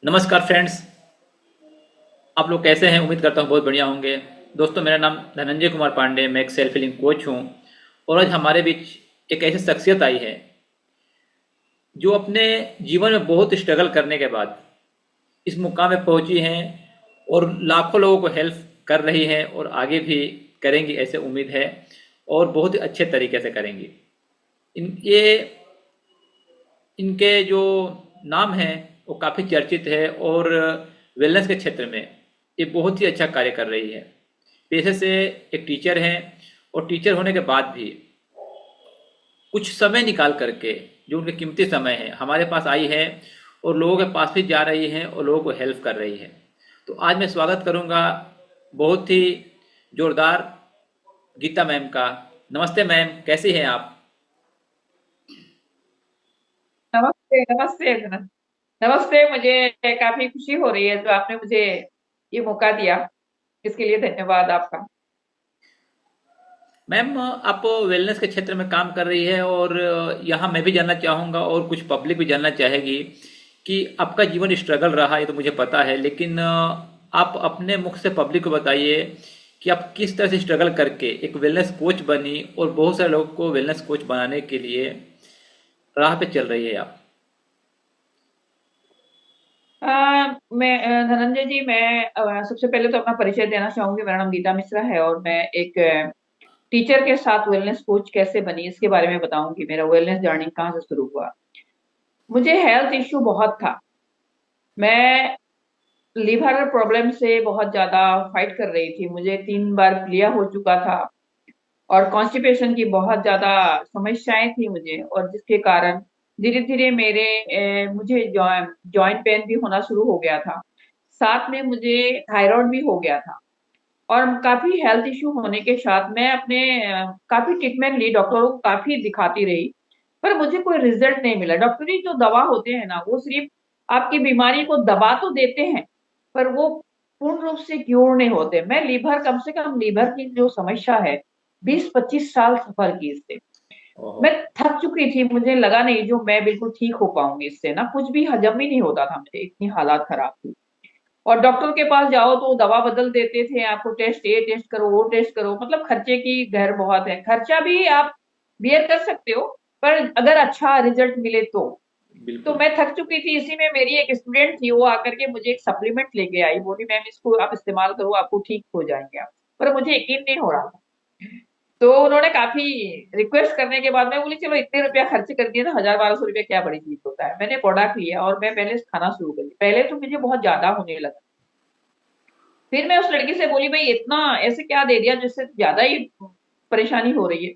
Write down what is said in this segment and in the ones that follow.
नमस्कार फ्रेंड्स। आप लोग कैसे हैं? उम्मीद करता हूँ बहुत बढ़िया होंगे। दोस्तों, मेरा नाम धनंजय कुमार पांडे, मैं एक सेल्फ हेलिंग कोच हूँ। और आज हमारे बीच एक ऐसी शख्सियत आई है जो अपने जीवन में बहुत स्ट्रगल करने के बाद इस मुकाम में पहुंची हैं और लाखों लोगों को हेल्प कर रही हैं और आगे भी करेंगी, ऐसे उम्मीद है। और बहुत ही अच्छे तरीके से करेंगी। ये इनके जो नाम है वो काफ़ी चर्चित है और वेलनेस के क्षेत्र में ये बहुत ही अच्छा कार्य कर रही है। पेशे से एक टीचर हैं और टीचर होने के बाद भी कुछ समय निकाल करके जो उनके कीमती समय है हमारे पास आई है और लोगों के पास भी जा रही है और लोगों को हेल्प कर रही है। तो आज मैं स्वागत करूंगा बहुत ही जोरदार गीता मैम का। नमस्ते मैम, कैसी हैं आप? नमस्ते नमस्ते नमस्ते। मुझे काफी खुशी हो रही है जो आपने मुझे ये मौका दिया। इसके लिए धन्यवाद आपका। मैम, आप वेलनेस के क्षेत्र में काम कर रही है और यहाँ मैं भी जानना चाहूँगा और कुछ पब्लिक भी जानना चाहेगी कि आपका जीवन स्ट्रगल रहा है, तो मुझे पता है, लेकिन आप अपने मुख से पब्लिक को बताइए कि आप किस तरह से स्ट्रगल करके एक वेलनेस कोच बनी और बहुत सारे लोगों को वेलनेस कोच बनाने के लिए राह पे चल रही है आप। मैं धनंजय जी, मैं सबसे पहले तो अपना परिचय देना चाहूंगी। मेरा नाम गीता मिश्रा है और मैं एक टीचर के साथ वेलनेस कोच कैसे बनी इसके बारे में बताऊंगी। मेरा वेलनेस जर्नी कहाँ से शुरू हुआ। मुझे हेल्थ इश्यू बहुत था। मैं लीवर प्रॉब्लम से बहुत ज्यादा फाइट कर रही थी। मुझे 3 बार प्लिया हो चुका था और कॉन्स्टिपेशन की बहुत ज्यादा समस्याएं थी मुझे, और जिसके कारण धीरे धीरे मुझे जॉइंट पेन भी होना शुरू हो गया था। साथ में मुझे थायराइड भी हो गया था। और काफी हेल्थ इश्यू होने के साथ मैं काफी ट्रीटमेंट ली, डॉक्टरों को काफी दिखाती रही, पर मुझे कोई रिजल्ट नहीं मिला। डॉक्टरी जो दवा होते हैं ना, वो सिर्फ आपकी बीमारी को दबा तो देते हैं, पर वो पूर्ण रूप से क्योर नहीं होते। मैं लीवर, कम से कम लीवर की जो समस्या है, 20-25 साल सफर की इससे। ओहो। मैं थक चुकी थी, मुझे लगा नहीं जो मैं बिल्कुल ठीक हो पाऊंगी इससे, ना कुछ भी हजम ही नहीं होता था मुझे, इतनी हालात खराब थी। और डॉक्टर के पास जाओ तो दवा बदल देते थे, आपको टेस्ट ये टेस्ट करो, वो टेस्ट करो, मतलब खर्चे की गहर बहुत है। खर्चा भी आप बियर कर सकते हो, पर अगर अच्छा रिजल्ट मिले तो बिल्कुल। मैं थक चुकी थी। इसी में मेरी एक स्टूडेंट थी, वो आकर के मुझे एक सप्लीमेंट लेके आई, बोली मैम इसको आप इस्तेमाल करो, आपको ठीक हो जाएंगे आप। पर मुझे यकीन नहीं हो रहा था। तो उन्होंने काफी रिक्वेस्ट करने के बाद मैं बोली चलो इतने रुपया खर्च कर दिए तो 1000-1200 रुपया क्या बड़ी चीज होता है। मैंने प्रोडक्ट लिया और मैं पहले खाना शुरू कर दी। पहले तो मुझे बहुत ज्यादा होने लगा। फिर मैं उस लड़की से बोली भाई इतना ऐसे क्या दे दिया जिससे ज्यादा ही परेशानी हो रही है।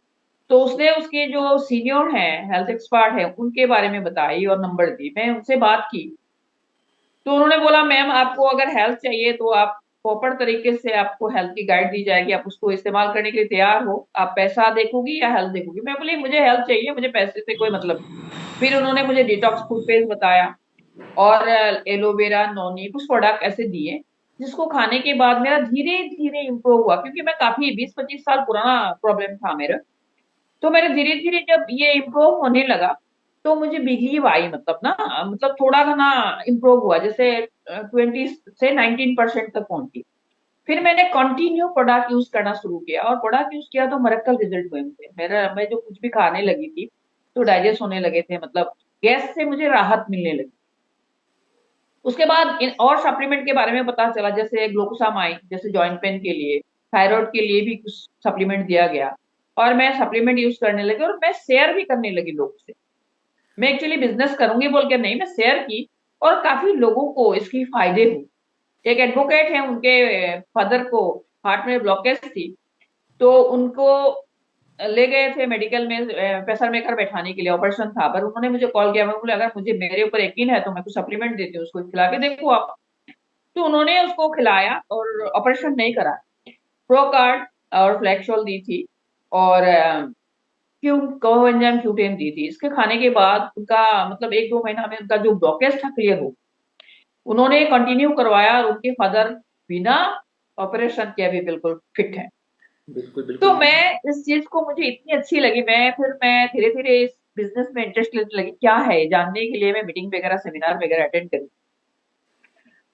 तो उसने उसके जो सीनियर हैं, हेल्थ एक्सपर्ट हैं, उनके बारे में बताई और नंबर दी। मैं उनसे बात की तो उन्होंने बोला मैम आपको अगर हेल्थ चाहिए तो आप प्रॉपर तरीके से आपको हेल्थ की गाइड दी जाएगी, आप उसको इस्तेमाल करने के लिए तैयार हो। आप पैसा देखोगी या हेल्थ देखोगी? मैं बोली मुझे हेल्थ चाहिए, मुझे पैसे से कोई मतलब नहीं। फिर उन्होंने मुझे डिटॉक्स फूड पेस्ट बताया और एलोवेरा, नोनी, कुछ प्रोडक्ट ऐसे दिए, जिसको खाने के बाद मेरा धीरे धीरे इम्प्रूव हुआ। क्योंकि मैं काफी 20-25 साल पुराना प्रॉब्लम था मेरा। तो मैंने धीरे धीरे जब ये इम्प्रूव होने लगा तो मुझे बिलीव आई, मतलब ना, मतलब थोड़ा ना इम्प्रूव हुआ, जैसे 20 से 19% तक पहुंची। फिर मैंने कंटिन्यू प्रोडक्ट यूज करना शुरू किया और प्रोडक्ट यूज किया तो मरक्कल रिजल्ट हुए मुझे। मैं जो कुछ भी खाने लगी थी तो डाइजेस्ट होने लगे थे, मतलब गैस से मुझे राहत मिलने लगी। उसके बाद इन और सप्लीमेंट के बारे में पता चला, जैसे ग्लूकोसामाइन, जैसे जॉइंट पेन के लिए, थायराइड के लिए भी कुछ सप्लीमेंट दिया गया। और मैं सप्लीमेंट यूज करने लगी और मैं शेयर भी करने लगी लोगों से। मैं एक्चुअली बिजनेस करूंगी बोल के नहीं, मैं शेयर की और काफी लोगों को इसकी फायदे हुए। एक एडवोकेट है, उनके फादर को हार्ट में ब्लॉकेज थी, तो उनको ले गए थे मेडिकल में प्रेशर मेकर बैठाने के लिए, ऑपरेशन था। पर उन्होंने मुझे कॉल किया, मैं बोले अगर मुझे मेरे ऊपर यकीन है तो मैं कुछ सप्लीमेंट देती हूँ, उसको खिला के देखो आप। तो उन्होंने उसको खिलाया और ऑपरेशन नहीं करा। प्रोकार्ड और फ्लैक्सोल दी थी और क्यों कोएंजाइम Q10 दी थी। इसके खाने के बाद उनका मतलब 1-2 महीना में उनका जो ब्लॉकेज था क्लियर हो। उन्होंने कंटिन्यू करवाया और उनके फादर बिना ऑपरेशन के अभी बिल्कुल फिट है। बिल्कुल तो बिल्कुल। मैं इस चीज को मुझे इतनी अच्छी लगी, मैं धीरे धीरे इस बिजनेस में इंटरेस्ट लेने लगी। क्या है जानने के लिए मैं मीटिंग वगैरह, सेमिनार वगैरह अटेंड करी।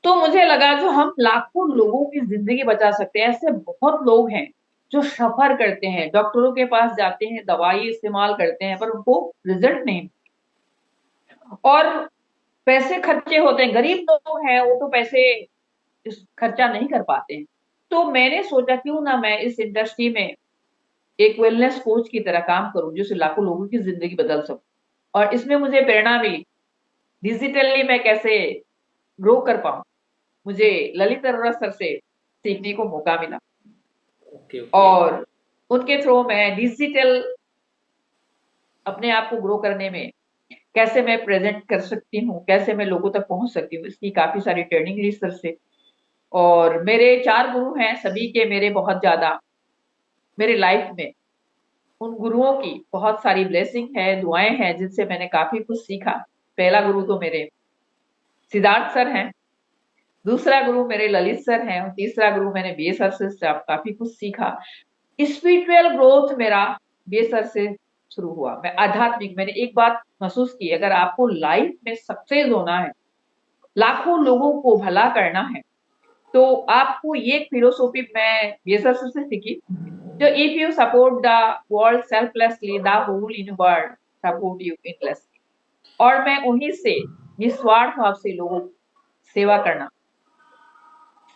तो मुझे लगा जो हम लाखों लोगों की जिंदगी बचा सकते हैं, ऐसे बहुत लोग हैं जो सफर करते हैं, डॉक्टरों के पास जाते हैं, दवाई इस्तेमाल करते हैं, पर उनको रिजल्ट नहीं, और पैसे खर्चे होते हैं, गरीब लोग हैं वो तो पैसे खर्चा नहीं कर पाते हैं। तो मैंने सोचा क्यों ना मैं इस इंडस्ट्री में एक वेलनेस कोच की तरह काम करूं, जिससे लाखों लोगों की जिंदगी बदल सकूं। और इसमें मुझे प्रेरणा मिली, डिजिटली मैं कैसे ग्रो कर पाऊं, मुझे ललित अरोड़ा सर से सीखने को मौका मिला। Okay okay. और उनके थ्रू मैं डिजिटल अपने आप को ग्रो करने में कैसे मैं प्रेजेंट कर सकती हूँ, कैसे मैं लोगों तक पहुंच सकती हूँ, इसकी काफी सारी ट्रेनिंग ली सर से। और मेरे 4 गुरु हैं, सभी के मेरे बहुत ज्यादा मेरे लाइफ में उन गुरुओं की बहुत सारी ब्लेसिंग है, दुआएं हैं, जिनसे मैंने काफी कुछ सीखा। पहला गुरु तो मेरे सिद्धार्थ सर हैं, दूसरा गुरु मेरे ललित सर हैं, और तीसरा गुरु मैंने बीए सर से काफी कुछ सीखा। स्पिरिचुअल ग्रोथ मेरा बीए सर से शुरू हुआ। मैं आध्यात्मिक, मैंने एक बात महसूस की, अगर आपको लाइफ में सक्सेस होना है, लाखों लोगों को भला करना है, तो आपको ये फिलोसॉफी मैं बीए सर से सीखी, जो if you support the world selflessly, the whole universe support you endlessly. और मैं उन्हीं से निस्वार्थ भाव से लोगों की सेवा करना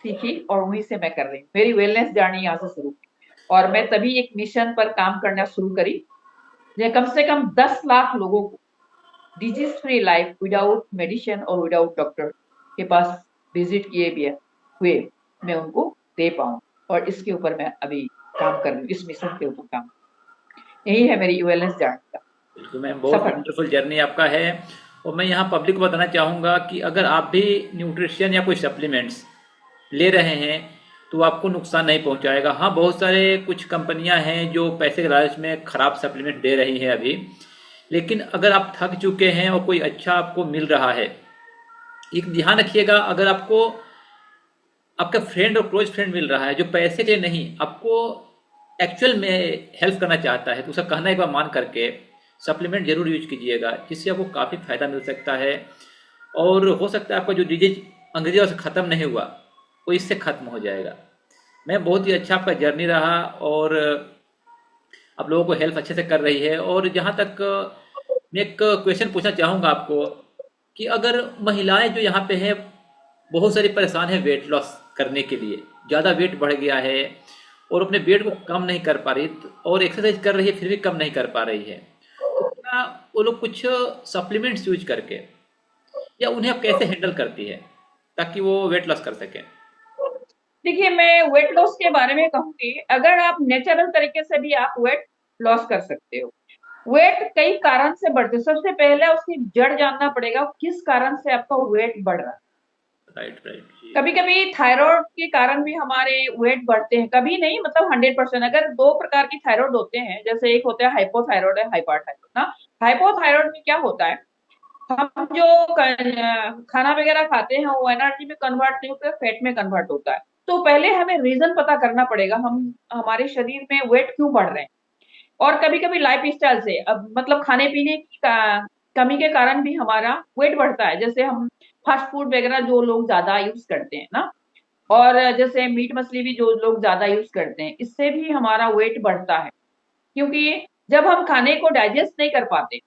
सीखी, और वहीं से मैं कर रही हूँ। मेरी वेलनेस जर्नी यहाँ से शुरू हुई, और मैं तभी एक मिशन पर काम करना शुरू करी, जो कम से कम 10 लाख लोगों को disease free life without medicine और विदाउट डॉक्टर के पास विजिट किए भी हुए मैं उनको दे पाऊँ। और इसके ऊपर मैं अभी काम कर रही हूँ, इस मिशन के ऊपर काम। यही है मेरी वेलनेस जर्नी का बिल्कुल मैम, बहुत सफर। वंडरफुल जर्नी आपका है। और मैं यहाँ पब्लिक को बताना चाहूँगा कि अगर आप भी न्यूट्रिशन या कोई सप्लीमेंट्स ले रहे हैं तो आपको नुकसान नहीं पहुँचाएगा। हाँ, बहुत सारे कुछ कंपनियां हैं जो पैसे के लालच में ख़राब सप्लीमेंट दे रही हैं अभी, लेकिन अगर आप थक चुके हैं और कोई अच्छा आपको मिल रहा है, एक ध्यान रखिएगा, अगर आपको आपका फ्रेंड और क्लोज फ्रेंड मिल रहा है जो पैसे के लिए नहीं, आपको एक्चुअल में हेल्प करना चाहता है, तो उसका कहना एक बार मान करके सप्लीमेंट जरूर यूज कीजिएगा, जिससे आपको काफ़ी फायदा मिल सकता है। और हो सकता है आपका जो डिजीज अंग्रेजी से ख़त्म नहीं हुआ वो इससे ख़त्म हो जाएगा। मैं बहुत ही अच्छा आपका जर्नी रहा, और आप लोगों को हेल्प अच्छे से कर रही है। और जहाँ तक मैं एक क्वेश्चन पूछना चाहूँगा आपको, कि अगर महिलाएं जो यहाँ पे है बहुत सारी परेशान है वेट लॉस करने के लिए, ज़्यादा वेट बढ़ गया है और अपने वेट को कम नहीं कर पा रही, और एक्सरसाइज कर रही है फिर भी कम नहीं कर पा रही है, तो क्या वो लोग कुछ सप्लीमेंट्स यूज करके, या उन्हें आप कैसे हैंडल करती है ताकि वो वेट लॉस कर सकें? देखिए, मैं वेट लॉस के बारे में कहूंगी, अगर आप नेचुरल तरीके से भी आप वेट लॉस कर सकते हो। वेट कई कारण से बढ़ते, सबसे पहले उसकी जड़ जानना पड़ेगा, किस कारण से आपका वेट बढ़ रहा है। राइट राइट जी। कभी कभी थायराइड के कारण भी हमारे वेट बढ़ते हैं, कभी नहीं, मतलब 100%। अगर 2 प्रकार की थायराइड होते हैं, जैसे एक होता है हाइपोथायराइड है हाइपरथायराइड ना। हाइपोथायराइड में क्या होता है, हम जो खाना वगैरह खाते हैं वो एनर्जी में कन्वर्ट नहीं होता, फैट में कन्वर्ट होता है। तो पहले हमें रीजन पता करना पड़ेगा, हम हमारे शरीर में वेट क्यों बढ़ रहे हैं। और कभी कभी लाइफ स्टाइल से, अब मतलब खाने पीने की कमी के कारण भी हमारा वेट बढ़ता है, जैसे हम फास्ट फूड वगैरह जो लोग ज्यादा यूज करते हैं ना, और जैसे मीट मछली भी जो लोग ज्यादा यूज करते हैं, इससे भी हमारा वेट बढ़ता है। क्योंकि जब हम खाने को डाइजेस्ट नहीं कर पाते,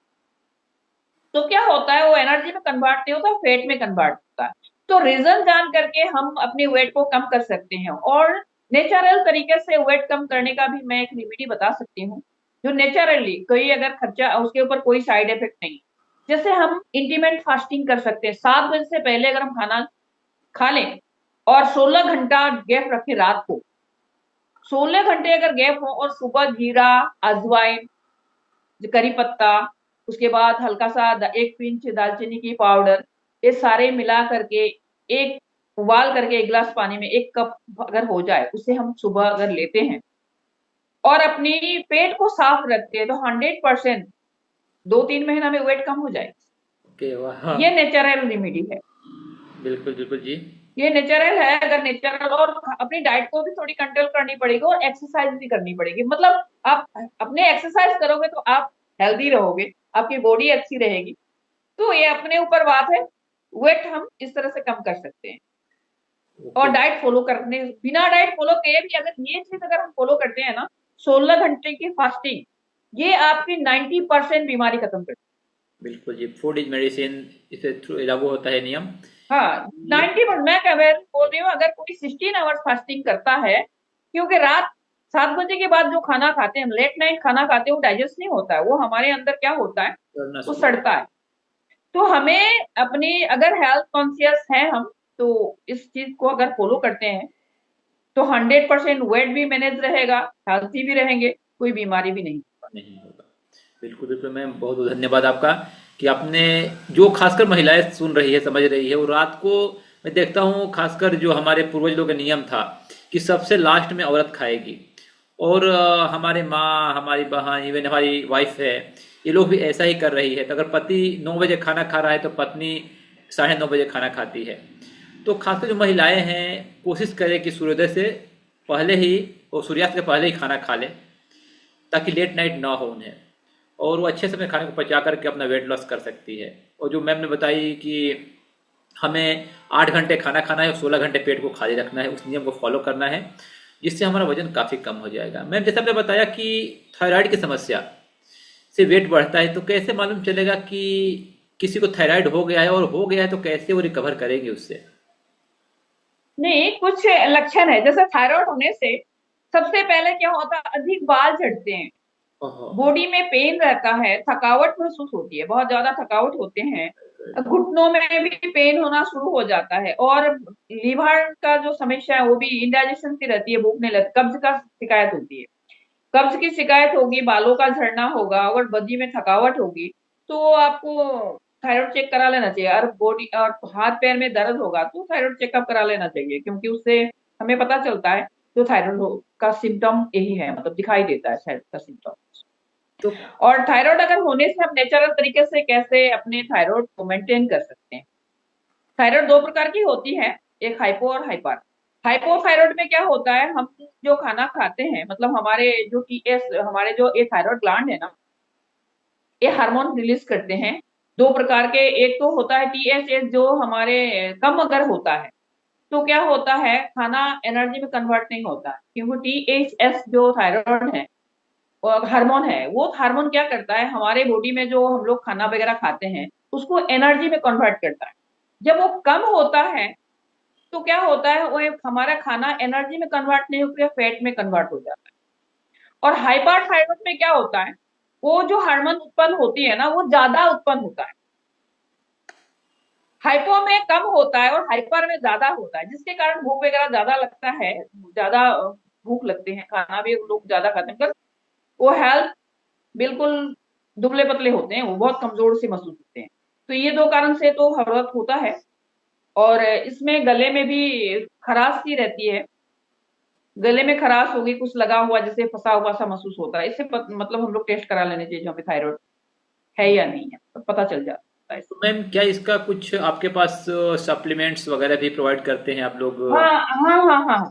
तो क्या होता है, वो एनर्जी में कन्वर्ट नहीं होता, फैट में कन्वर्ट होता है। तो रीजन जान करके हम अपने वेट को कम कर सकते हैं। और नेचुरल तरीके से वेट कम करने का भी मैं एक रेमेडी बता सकती हूँ, जो नेचुरली कोई अगर खर्चा उसके ऊपर कोई साइड इफेक्ट नहीं। जैसे हम इंटीमेंट फास्टिंग कर सकते हैं, 7 बजे से पहले अगर हम खाना खा लें और 16 घंटा गैप रखें रात को, 16 घंटे अगर गैप हो, और सुबह जीरा, अजवाइन, करी पत्ता, उसके बाद हल्का सा 1 पिंच दालचीनी की पाउडर, ये सारे मिला करके एक उबाल करके 1 गिलास पानी में 1 कप अगर हो जाए, उसे हम सुबह अगर लेते हैं और अपनी पेट को साफ रखते हैं, तो 100% 2-3 महीना में वेट कम हो जाए। ओके, वाह, हाँ, ये नेचुरल रेमेडी है, बिल्कुल बिल्कुल जी। ये नेचुरल है। अगर नेचुरल, और अपनी डाइट को भी थोड़ी कंट्रोल करनी पड़ेगी, और एक्सरसाइज भी करनी पड़ेगी। मतलब आप अपने एक्सरसाइज करोगे तो आप हेल्दी रहोगे, आपकी बॉडी अच्छी रहेगी। तो ये अपने ऊपर बात है, वेट हम इस तरह से कम कर सकते हैं। और ओके। डाइट फॉलो करने, बिना डाइट फॉलो किए भी अगर ये चीज अगर हम फॉलो करते हैं ना, 16 घंटे की फास्टिंग, ये आपकी 90% बीमारी खत्म कर। बिल्कुल जी, फूड इज मेडिसिन, इसे थ्रू लागू होता है नियम। हाँ, ले 90%। मैं क्या मैं बोल रही हूँ, अगर कोई 16 आवर्स फास्टिंग करता है, क्योंकि रात 7 बजे के बाद जो खाना खाते हैं, लेट नाइट खाना खाते हैं, वो डाइजेस्ट नहीं होता है, वो हमारे अंदर क्या होता है, करना वो शुरू हो सड़ता है। तो हमें अपनी, अगर हेल्थ कॉन्शियस है हम, तो इस चीज को अगर फॉलो करते हैं, तो 100% वेट भी मैनेज रहेगा, हेल्थी भी रहेंगे, कोई बीमारी भी नहीं। नहीं होगा। बिल्कुल बिल्कुल मैम, बहुत बहुत धन्यवाद आपका कि आपने, जो खासकर महिलाएं सुन रही है समझ रही है, और रात को मैं देखता हूँ खासकर जो हमारे पूर्वज लोगों का नियम था कि सबसे लास्ट में औरत खाएगी, और हमारे माँ, हमारी बहन, इवन हमारी वाइफ है, ये लोग भी ऐसा ही कर रही है। तो अगर पति 9 बजे खाना खा रहा है तो पत्नी 9:30 बजे खाना खाती है। तो खासकर जो महिलाएं हैं, कोशिश करें कि सूर्योदय से पहले ही और सूर्यास्त के पहले ही खाना खा लें, ताकि लेट नाइट ना हो उन्हें, और वो अच्छे से अपने खाने को पचा करके अपना वेट लॉस कर सकती है। और जो मैम ने बताई कि हमें 8 घंटे खाना खाना है और 16 घंटे पेट को खाली रखना है, उस नियम को फॉलो करना है, जिससे हमारा वजन काफ़ी कम हो जाएगा। मैम जैसे आपने बताया कि थायराइड की समस्या से वेट बढ़ता है, तो कैसे मालूम चलेगा कि किसी को थायराइड हो गया है, और हो गया है तो कैसे वो रिकवर करेंगे उससे? नहीं, कुछ लक्षण है, जैसे थायराइड होने से सबसे पहले क्या होता है, अधिक बाल झड़ते हैं, ओहो। बॉडी में पेन रहता है, थकावट महसूस होती है, बहुत ज्यादा थकावट होते हैं, घुटनों में भी पेन होना शुरू हो जाता है, और लीवर का जो समस्या है वो भी, इंडाइजेशन सी रहती है, भूख नहीं लगती, कब्ज का शिकायत होती है, कब्ज की शिकायत होगी, बालों का झड़ना होगा, और बॉडी में थकावट होगी, तो आपको थायराइड चेक करा लेना चाहिए। और बॉडी और हाथ पैर में दर्द होगा तो थायराइड चेकअप करा लेना चाहिए, क्योंकि उससे हमें पता चलता है जो थायराइड का सिम्टम यही है, मतलब दिखाई देता है थायराइड का सिम्टम। तो और थायराइड अगर होने से हम नेचुरल तरीके से कैसे अपने थायराइड को मेंटेन कर सकते हैं। थायराइड दो प्रकार की होती है, एक हाइपो और हाइपर। हाइपोथायराइड में क्या होता है, हम जो खाना खाते हैं, मतलब हमारे जो टीएस, हमारे जो ये थायराइड ग्लैंड है ना, ये हार्मोन रिलीज करते हैं दो प्रकार के। एक तो होता है टीएसएच, जो हमारे कम अगर होता है तो क्या होता है, खाना एनर्जी में कन्वर्ट नहीं होता है, क्योंकि टीएचएस जो थायराइड है हार्मोन है, वो हार्मोन क्या करता है, हमारे बॉडी में जो हम लोग खाना वगैरह खाते हैं उसको एनर्जी में कन्वर्ट करता है। जब वो कम होता है तो क्या होता है, वो हमारा खाना एनर्जी में कन्वर्ट नहीं होकर फैट में कन्वर्ट हो जाता है। और हाइपर थायराइड में क्या होता है, वो जो हार्मोन उत्पन्न होती है ना, वो ज्यादा उत्पन्न होता है, हाइपो में कम होता है और हाइपर में ज्यादा होता है, जिसके कारण भूख वगैरह ज्यादा लगता है, ज्यादा भूख लगती है, खाना भी लोग ज्यादा खाते हैं, पर वो हेल्थ बिल्कुल दुबले पतले होते हैं, वो बहुत कमजोर से महसूस होते हैं। तो ये दो कारण से तो हर्ट होता है। और इसमें गले में भी खराश सी रहती है, गले में खराश होगी, कुछ लगा हुआ जैसे फंसा हुआ सा महसूस होता है, इससे मतलब हम लोग टेस्ट करा लेने चाहिए जो हमें थायराइड है या नहीं है, तो पता चल जाता है। मैम क्या इसका कुछ आपके पास सप्लीमेंट्स वगैरह भी प्रोवाइड करते हैं आप लोग? हाँ हाँ हाँ हाँ,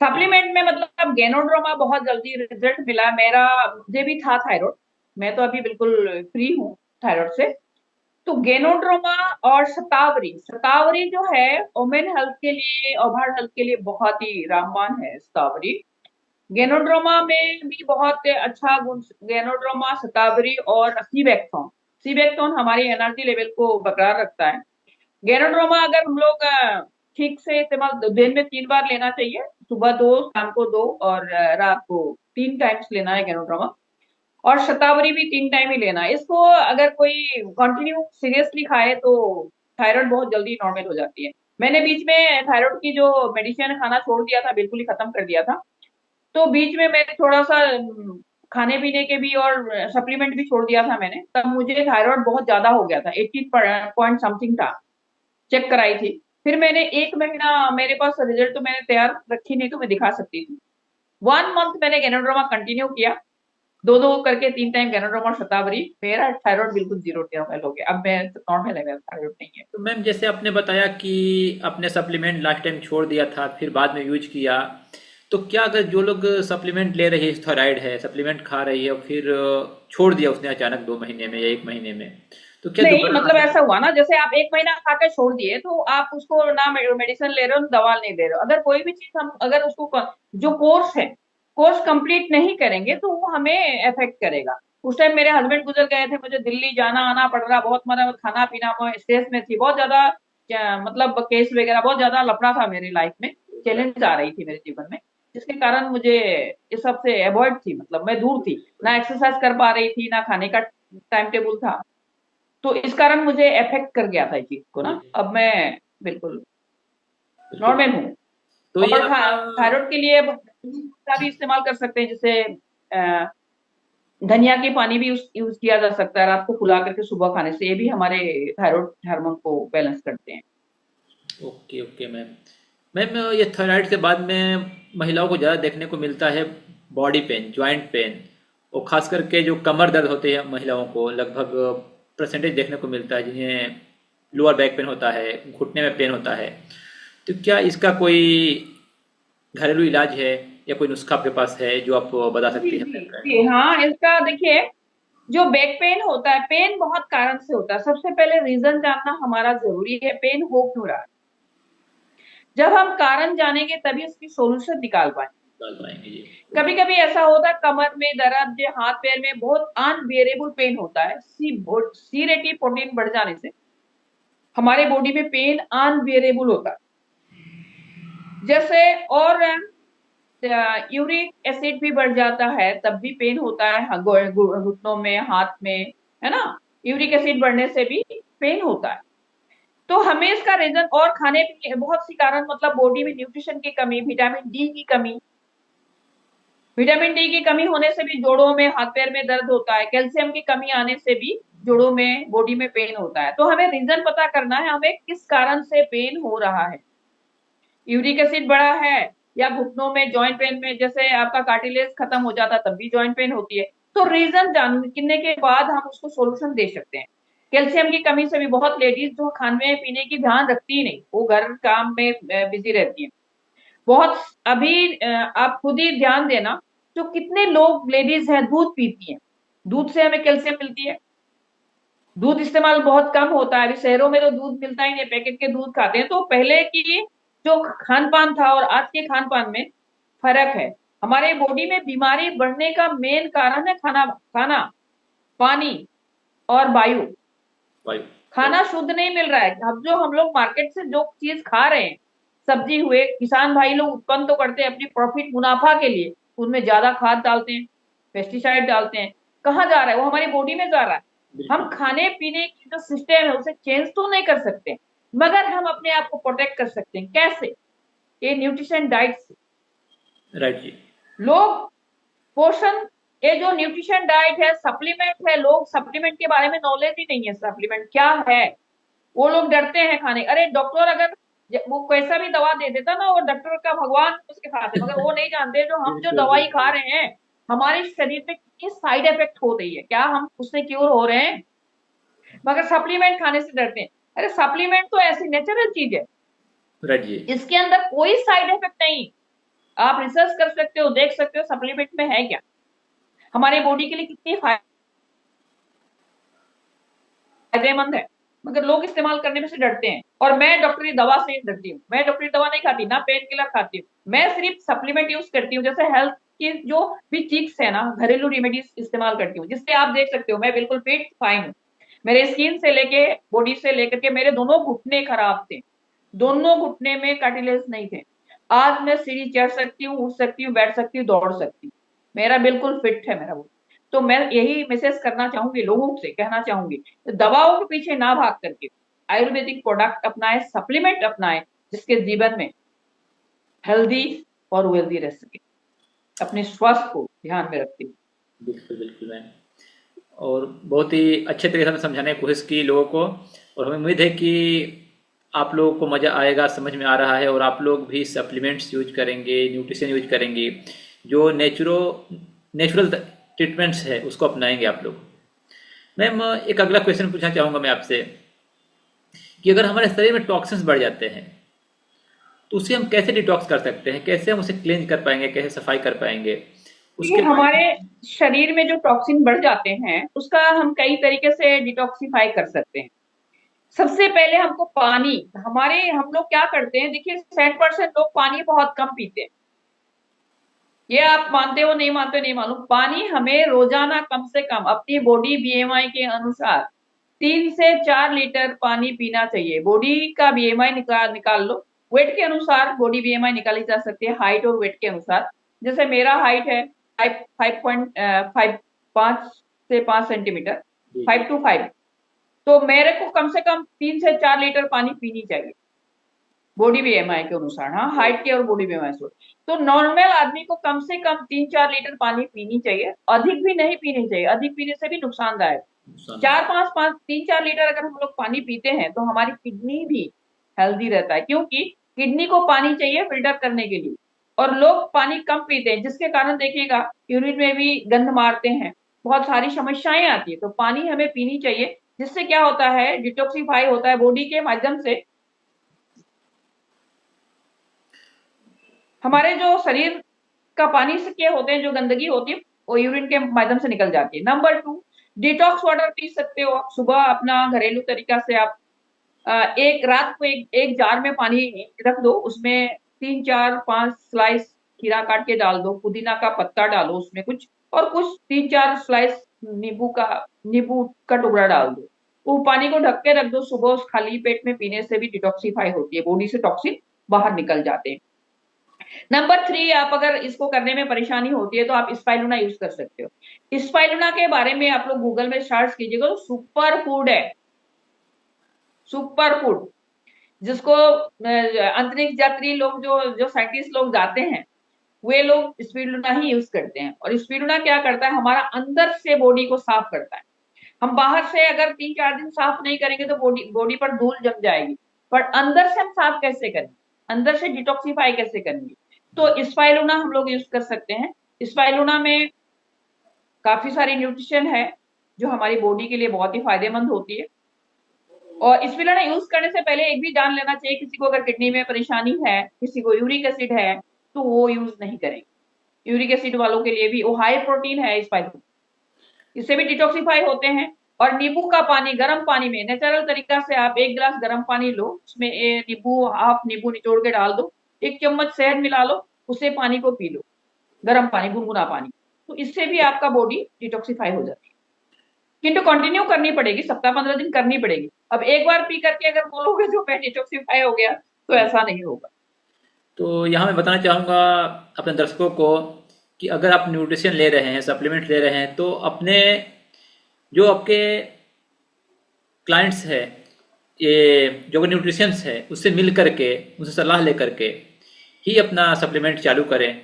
सप्लीमेंट में मतलब गेनोड्रोमा बहुत जल्दी रिजल्ट मिला मेरा, मुझे भी था थायराइड, मैं तो अभी बिल्कुल फ्री हूँ थायराइड से। तो गेनोड्रोमा और शतावरी, शतावरी जो है वुमेन हेल्थ के लिए, ओवर हेल्थ के लिए बहुत ही रामबाण है शतावरी। गेनोड्रोमा में भी बहुत अच्छा गुण, गेनोड्रोमा, शतावरी और सीबेक्थोन। सीबेक्थोन हमारी एनर्जी लेवल को बरकरार रखता है। गेनोड्रोमा अगर हम लोग ठीक से इस्तेमाल, दिन में 3 बार लेना चाहिए, सुबह 2, शाम को 2, और रात को 3 टाइम्स लेना है गेनोड्रोमा। और शतावरी भी 3 टाइम ही लेना है। इसको अगर कोई कंटिन्यू सीरियसली खाए तो थायराइड बहुत जल्दी नॉर्मल हो जाती है। मैंने बीच में थायराइड की जो मेडिसिन खाना छोड़ दिया था, बिल्कुल ही खत्म कर दिया था। तो बीच में मैंने थोड़ा सा खाने पीने के भी और सप्लीमेंट भी छोड़ दिया था मैंने, तब मुझे थायराइड बहुत ज्यादा हो गया था, 80 पॉइंट समथिंग था, चेक कराई थी। फिर मैंने 1 महीना, मेरे पास रिजल्ट तो मैंने तैयार रखी नहीं तो मैं दिखा सकती थी, 1 मंथ मैंने गेनोड्रोमा कंटिन्यू किया, 2-2 करके 3 टाइम गेनोड्रोमा और शतावरी, मेरा थायराइड बिल्कुल जीरो नॉर्मल हो गया, अब मैं नॉर्मल है, मेरा थायराइड नहीं है। तो मैम जैसे आपने बताया कि आपने सप्लीमेंट लास्ट टाइम छोड़ दिया था, फिर बाद में यूज किया, तो क्या अगर जो लोग सप्लीमेंट ले रही है, थायराइड है, सप्लीमेंट खा रही है, और फिर छोड़ दिया उसने अचानक 2 महीने में या 1 महीने में, तो क्या नहीं, दोबारा ला मतलब सकते ऐसा हैं? हुआ ना, जैसे आप 1 महीना खा के छोड़ दिए तो आप उसको ना मेडिसिन ले रहे हो ना दवा नहीं ले रहे हो। अगर कोई भी चीज हम अगर उसको जो कोर्स है, कोर्स कंप्लीट नहीं करेंगे तो वो हमें अफेक्ट करेगा। उस टाइम मेरे हस्बैंड गुजर गए थे, मुझे दिल्ली जाना आना पड़ रहा, बहुत मतलब खाना पीना मैं स्ट्रेस में थी बहुत ज्यादा। मतलब केस वगैरह बहुत ज्यादा लफड़ा था मेरी लाइफ में, चैलेंज आ रही थी मेरे जीवन में, जिसके कारण मुझे इस सब से अवॉइड थी, मतलब मैं दूर थी, ना एक्सरसाइज कर पा रही थी, ना खाने का टाइम टेबल था। तो इस कारण मुझे अफेक्ट कर गया था इस चीज को जी ना। जी, अब मैं बिल्कुल बिल्कुल। नॉर्मल हूँ। तो ये और आपका थायराइड के लिए अब का भी इस्तेमाल कर सकते हैं, जैसे धनिया के पानी भी यूज किया जा सकता है रात को फुला करके सुबह खाने से, ये भी हमारे थायराइड हार्मोन को बैलेंस करते हैं। Okay okay ma'am. मैम ये थायराइड के बाद में महिलाओं को ज़्यादा देखने को मिलता है बॉडी पेन, जॉइंट पेन, और खास करके जो कमर दर्द होते हैं महिलाओं को लगभग परसेंटेज देखने को मिलता है, जिन्हें लोअर बैक पेन होता है, घुटने में पेन होता है। तो क्या इसका कोई घरेलू इलाज है या कोई नुस्खा आपके पास है जो आप बता जी सकती हैं जी अपने फ्रेंड जी, को? हाँ, इसका देखिए, जो बैक पेन होता है, पेन बहुत कारण से होता है। सबसे पहले रीजन जानना हमारा जरूरी है, पेन हो क्यों रहा है। जब हम कारण जानेंगे तभी उसकी सोल्यूशन निकाल पाएंगे। डाल पाएंगे जी। कभी कभी ऐसा होता है कमर में दर्द या हाथ पैर में बहुत अनबियरेबल पेन होता है, सी रेटिव प्रोटीन बढ़ जाने से हमारे बॉडी में पेन अनबियरेबल होता है। जैसे और यूरिक एसिड भी बढ़ जाता है तब भी पेन होता है, घुटनों में, हाथ में, है ना। यूरिक एसिड बढ़ने से भी पेन होता है। तो हमें इसका रीजन और खाने पीने बहुत सी कारण, मतलब बॉडी में न्यूट्रिशन की कमी, विटामिन डी की कमी, विटामिन डी की कमी होने से भी जोड़ों में, हाथ पैर में दर्द होता है। कैल्शियम की कमी आने से भी जोड़ों में, बॉडी में पेन होता है। तो हमें रीजन पता करना है, हमें किस कारण से पेन हो रहा है। यूरिक एसिड बढ़ा है, या घुटनों में जॉइंट पेन में, जैसे आपका कार्टिलेज खत्म हो जाता तब भी जॉइंट पेन होती है। तो रीजन जानने के बाद हम उसको सॉल्यूशन दे सकते हैं। कैल्शियम की कमी से भी बहुत लेडीज जो खाने पीने की ध्यान रखती ही नहीं, वो घर काम में बिजी रहती है बहुत। अभी आप खुद ही ध्यान देना, जो कितने लोग लेडीज हैं दूध पीती हैं, दूध से हमें कैल्शियम मिलती है। दूध इस्तेमाल बहुत कम होता है, अभी शहरों में तो दूध मिलता ही नहीं, पैकेट के दूध खाते हैं। तो पहले की जो खान पान था और आज के खान पान में फर्क है। हमारे बॉडी में बीमारी बढ़ने का मेन कारण है खाना, खाना, पानी और वायु। वायु। खाना शुद्ध नहीं मिल रहा है। अब जो हम लोग मार्केट से जो चीज खा रहे हैं, सब्जी हुए, किसान भाई लोग उत्पन्न तो करते हैं अपनी प्रॉफिट मुनाफा के लिए, उनमें ज्यादा खाद डालते हैं, पेस्टिसाइड डालते हैं। कहाँ जा रहा है वो, हमारी बॉडी में जा रहा है। हम बिल्कुल। खाने पीने की जो सिस्टम है उसे चेंज तो नहीं कर सकते, मगर हम अपने आप को प्रोटेक्ट कर सकते हैं। कैसे? ये न्यूट्रिशन डाइट से। राइट जी। लोग पोषण, ये जो न्यूट्रिशन डाइट है, सप्लीमेंट है, लोग सप्लीमेंट के बारे में नॉलेज ही नहीं है, सप्लीमेंट क्या है। वो लोग डरते हैं खाने। अरे डॉक्टर अगर वो कैसा भी दवा दे देता ना, वो डॉक्टर का भगवान उसके साथ है, मगर वो नहीं जानते जो हम जो बिल्कुल दवाई खा बिल्कुल। रहे हैं हमारे शरीर में कितनी साइड इफेक्ट हो रही है, क्या हम उससे क्योर हो रहे हैं, मगर सप्लीमेंट खाने से डरते हैं। अरे सप्लीमेंट तो ऐसी नेचुरल चीज है, राइट जी। इसके अंदर कोई साइड इफेक्ट नहीं। आप रिसर्च कर सकते हो, देख सकते हो सप्लीमेंट में है क्या, हमारे बॉडी के लिए कितनी फायदेमंद है, मगर लोग इस्तेमाल करने में से डरते हैं। और मैं डॉक्टरी दवा से डरती हूँ, मैं डॉक्टरी दवा नहीं खाती, ना पेन किलर खाती हूँ, मैं सिर्फ सप्लीमेंट यूज करती हूँ। जैसे हेल्थ की जो भी चीज है ना, घरेलू रेमेडीज इस्तेमाल करती हूँ, जिससे आप देख सकते हो मैं बिल्कुल फिट फाइन हूँ। मेरे स्किन से लेके, बॉडी से लेकर के, मेरे दोनों घुटने खराब थे, दोनों घुटने में कार्टिलेज नहीं थे। आज मैं सीढ़ी चढ़ सकती हूँ, उठ सकती हूँ, बैठ सकती हूँ, दौड़ सकती हूँ, मेरा बिल्कुल फिट है मेरा वो। तो मैं यही मैसेज करना चाहूंगी, लोगों से कहना चाहूंगी, दवाओं के पीछे ना भाग करके आयुर्वेदिक प्रोडक्ट अपनाए, सप्लीमेंट अपनाए, जिसके जीवन में हेल्दी और वेल्दी रह सके, अपने स्वास्थ्य को ध्यान में रखते हुए। बिल्कुल बिल्कुल मैम। और बहुत ही अच्छे तरीके से समझाने की कोशिश की लोगों को, और हमें उम्मीद है कि आप लोगों को मज़ा आएगा, समझ में आ रहा है, और आप लोग भी सप्लीमेंट्स यूज करेंगे, न्यूट्रिशन यूज करेंगे, जो नेचुरल ट्रीटमेंट्स है उसको अपनाएंगे आप लोग। मैम एक अगला क्वेश्चन पूछना चाहूँगा मैं आपसे कि अगर हमारे शरीर में टॉक्सिन्स बढ़ जाते हैं तो उसे हम कैसे डिटॉक्स कर सकते हैं, कैसे हम उसे क्लींज कर पाएंगे, कैसे सफाई कर पाएंगे, देखिए उसके बारे हमारे में। शरीर में जो टॉक्सिन बढ़ जाते हैं उसका हम कई तरीके से डिटॉक्सिफाई कर सकते हैं। सबसे पहले हमको पानी, हमारे हम लोग क्या करते हैं, देखिए 60% लोग पानी बहुत कम पीते हैं। ये आप मानते हो नहीं मानते हो नहीं मालूम, पानी हमें रोजाना कम से कम अपनी बॉडी बीएमआई के अनुसार 3 से 4 लीटर पानी पीना चाहिए। बॉडी का बीएमआई निकाल निकाल लो, वेट के अनुसार बॉडी बीएमआई निकाली जा सकती है, हाइट और वेट के अनुसार। जैसे मेरा हाइट है 5.5 से 5 सेंटीमीटर, जी जी। 5 to 5, तो मेरे को कम से कम 3 से 4 लीटर पानी पीनी चाहिए बॉडी बीएमआई के अनुसार। हाँ, हाइट के और बॉडी बीएमआई से। तो नॉर्मल आदमी को कम से कम 3-4 लीटर पानी पीनी चाहिए, अधिक भी नहीं पीनी चाहिए, अधिक पीने से भी नुकसानदायक। नुकसान हो चार सकता पांच पांच 3-4 लीटर अगर हम लोग पानी पीते हैं तो हमारी किडनी भी हेल्दी रहता है, क्योंकि किडनी को पानी चाहिए फिल्टर करने के लिए। और लोग पानी कम पीते हैं जिसके कारण देखिएगा यूरिन में भी गंध मारते हैं, बहुत सारी समस्याएं आती है। तो पानी हमें पीनी चाहिए, जिससे क्या होता है, डिटॉक्सिफाई होता है बॉडी के माध्यम से। हमारे जो शरीर का पानी से क्या होते हैं, जो गंदगी होती है वो यूरिन के माध्यम से निकल जाती है। नंबर 2, डिटॉक्स वाटर पी सकते हो आप। सुबह अपना घरेलू तरीका से आप एक रात को एक जार में पानी रख दो, उसमें 3-4-5 स्लाइस खीरा काट के डाल दो, पुदीना का पत्ता डालो उसमें कुछ, और कुछ 3-4 स्लाइस नींबू का टुकड़ा डाल दो। वो पानी को ढक के रख दो, सुबह उस खाली पेट में पीने से भी डिटॉक्सिफाई होती है, बॉडी से टॉक्सिन बाहर निकल जाते हैं। नंबर 3, आप अगर इसको करने में परेशानी होती है तो आप स्पाइरुलिना यूज कर सकते हो। स्पाइरुलिना के बारे में आप लोग गूगल में सर्च कीजिएगा, तो सुपर फूड है, सुपर फूड, जिसको अंतरिक्ष यात्री लोग, जो जो साइंटिस्ट लोग जाते हैं, वे लोग स्पिरुलिना ही यूज करते हैं। और स्पिरुलिना क्या करता है, हमारा अंदर से बॉडी को साफ करता है। हम बाहर से अगर 3-4 दिन साफ नहीं करेंगे तो बॉडी बॉडी पर धूल जम जाएगी, पर अंदर से हम साफ कैसे करेंगे, अंदर से डिटॉक्सिफाई कैसे करेंगे। तो स्पाइरुलिना हम लोग यूज कर सकते हैं। स्पाइरुलिना में काफी सारी न्यूट्रिशन है जो हमारी बॉडी के लिए बहुत ही फायदेमंद होती है। और स्पिरुलिना यूज करने से पहले एक भी जान लेना चाहिए, किसी को अगर किडनी में परेशानी है, किसी को यूरिक एसिड है, तो वो यूज नहीं करेंगे। यूरिक एसिड वालों के लिए भी वो हाई प्रोटीन है स्पाइरुलिना, इससे भी डिटॉक्सिफाई होते हैं। और नींबू का पानी, गर्म पानी में नेचुरल तरीका से आप 1 गिलास गर्म पानी लो, उसमें नींबू, हाफ नींबू निचोड़ के डाल दो, 1 चम्मच शहद मिला लो, उसे पानी को पी लो, गर्म पानी, गुनगुना पानी। तो इससे भी आपका बॉडी डिटॉक्सिफाई हो जाती है। किंतु कंटिन्यू करनी पड़ेगी, सप्ताह 15 दिन करनी पड़ेगी। अब एक बार पी करके अगर बोलोगे जो मैं डिटॉक्सिफाई हो गया, तो ऐसा नहीं होगा। तो यहाँ मैं बताना चाहूँगा अपने दर्शकों को कि अगर आप न्यूट्रिशन ले रहे हैं, सप्लीमेंट ले रहे हैं, तो अपने जो आपके क्लाइंट्स है, ये जो न्यूट्रिशंस है, उससे मिल करके, उनसे सलाह लेकर के ही अपना सप्लीमेंट चालू करें।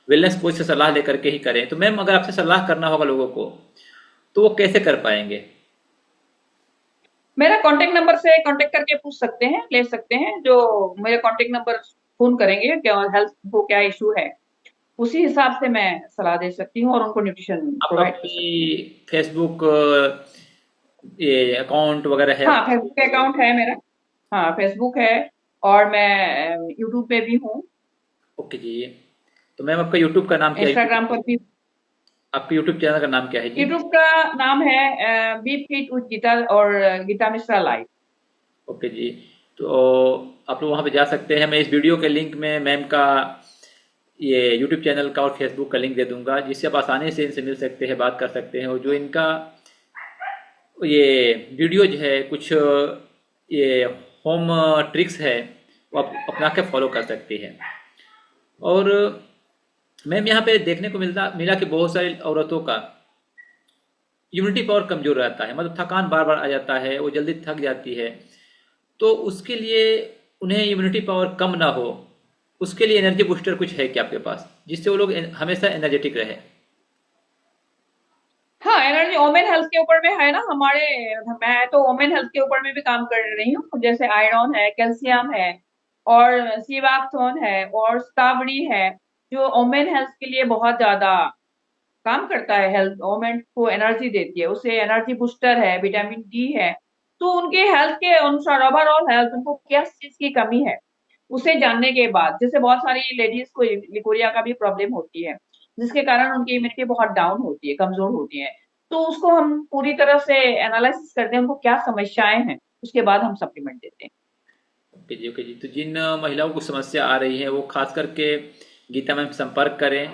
वेलनेस कोच से सलाह लेकर के ही करें। तो मैम, अगर आपसे सलाह करना होगा लोगों को, तो वो कैसे कर पाएंगे? मेरा कांटेक्ट नंबर से कांटेक्ट करके पूछ सकते हैं, ले सकते हैं। जो मेरे कांटेक्ट नंबर फोन करेंगे, क्या हेल्थ को क्या इशू है, उसी हिसाब से मैं सलाह दे सकती हूँ और उनको न्यूट्रिशन आपका प्रोवाइड कर कोई सकती हूँ। फेसबुक ये अकाउंट वगैरह है? हाँ, फेसबुक अकाउंट है मेरा। हाँ, फेसबुक है, और मैं यूट्यूब पे भी हूँ, ओके जी। तो मैम, आपका यूट्यूब का नाम क्या है? इंस्टाग्राम पर भी। आपके यूट्यूब चैनल का नाम क्या है जी? यूट्यूब का नाम है बी फिट विद गीता, और गीता मिश्रा लाइव। ओके जी। तो आप लोग वहाँ पे जा सकते हैं। मैं इस वीडियो के लिंक में मैम का ये यूट्यूब चैनल का और फेसबुक का लिंक दे दूंगा, जिससे आप आसानी से इनसे मिल सकते हैं, बात कर सकते हैं। और जो इनका ये वीडियो जो है, कुछ ये होम ट्रिक्स है, वो आप अपना के फॉलो कर सकते हैं। और मैम, यहाँ पे देखने को मिला कि बहुत सारी औरतों का इम्यूनिटी पावर कमजोर रहता है, मतलब थकान बार बार आ जाता है, वो जल्दी थक जाती है। तो उसके लिए, उन्हें इम्यूनिटी पावर कम ना हो, उसके लिए एनर्जी बूस्टर कुछ है क्या आपके पास, जिससे वो लोग हमेशा एनर्जेटिक रहे? हाँ, एनर्जी ओमेन हेल्थ के ऊपर में है ना हमारे। मैं तो ओमेन हेल्थ के ऊपर में भी काम कर रही हूँ, जैसे आयरन है, कैल्शियम है, और सीवाक्थोन है, और स्टावरी है, जो ओमेन हेल्थ के लिए बहुत ज्यादा काम करता है। हेल्थ वोमेन को एनर्जी देती है, उसे एनर्जी बूस्टर है, विटामिन डी है। तो उनके हेल्थ के अनुसार, ओवरऑल हेल्थ, उनको किस चीज की कमी है, उसे जानने के बाद, जैसे बहुत सारी लेडीज को लिकोरिया का भी प्रॉब्लम होती है, जिसके कारण उनकी इम्यूनिटी बहुत डाउन होती है, कमज़ोर होती है। तो उसको हम पूरी तरह से एनालिसिस करते हैं, उनको क्या समस्याएँ हैं, उसके बाद हम सप्लीमेंट देते हैं। ओके जी, ओके जी। तो जिन महिलाओं को समस्या आ रही है वो खास करके गीता मैम से संपर्क करें।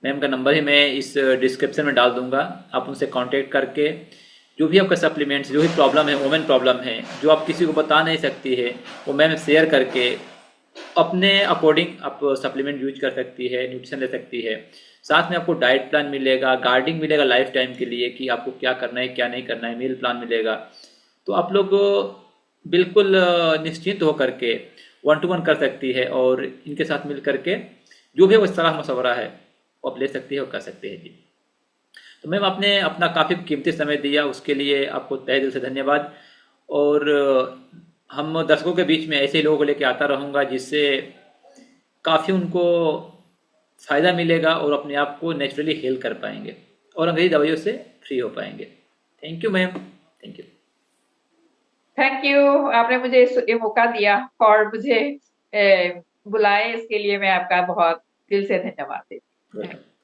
मैम का नंबर ही मैं इस डिस्क्रिप्शन में डाल दूंगा। आप उनसे कांटेक्ट करके जो भी आपका सप्लीमेंट्स, जो भी प्रॉब्लम है, वुमेन प्रॉब्लम है, जो आप किसी को बता नहीं सकती है, वो मैम शेयर करके अपने अकॉर्डिंग आप सप्लीमेंट यूज कर सकती है, न्यूट्रिशन ले सकती है। साथ में आपको डाइट प्लान मिलेगा, गाइडिंग मिलेगा लाइफ टाइम के लिए कि आपको क्या करना है क्या नहीं करना है, मील प्लान मिलेगा। तो आप लोग बिल्कुल निश्चिंत होकर के वन टू वन कर सकती है और इनके साथ मिल करके जो भी वो सलाह मशवरा है वो आप ले सकती है और कर सकते हैं जी। तो मैम आपने अपना काफ़ी कीमती समय दिया, उसके लिए आपको तहे दिल से धन्यवाद। और हम दर्शकों के बीच में ऐसे लोगों को लेकर आता रहूँगा जिससे काफ़ी उनको फ़ायदा मिलेगा और अपने आप को नेचुरली हील कर पाएंगे और अंग्रेजी दवाइयों से फ्री हो पाएंगे। Thank you ma'am, thank you. Thank you, आपने मुझे ये मौका दिया और मुझे बुलाए, इसके लिए मैं आपका बहुत दिल से धन्यवाद देती हूँ। वेलकम।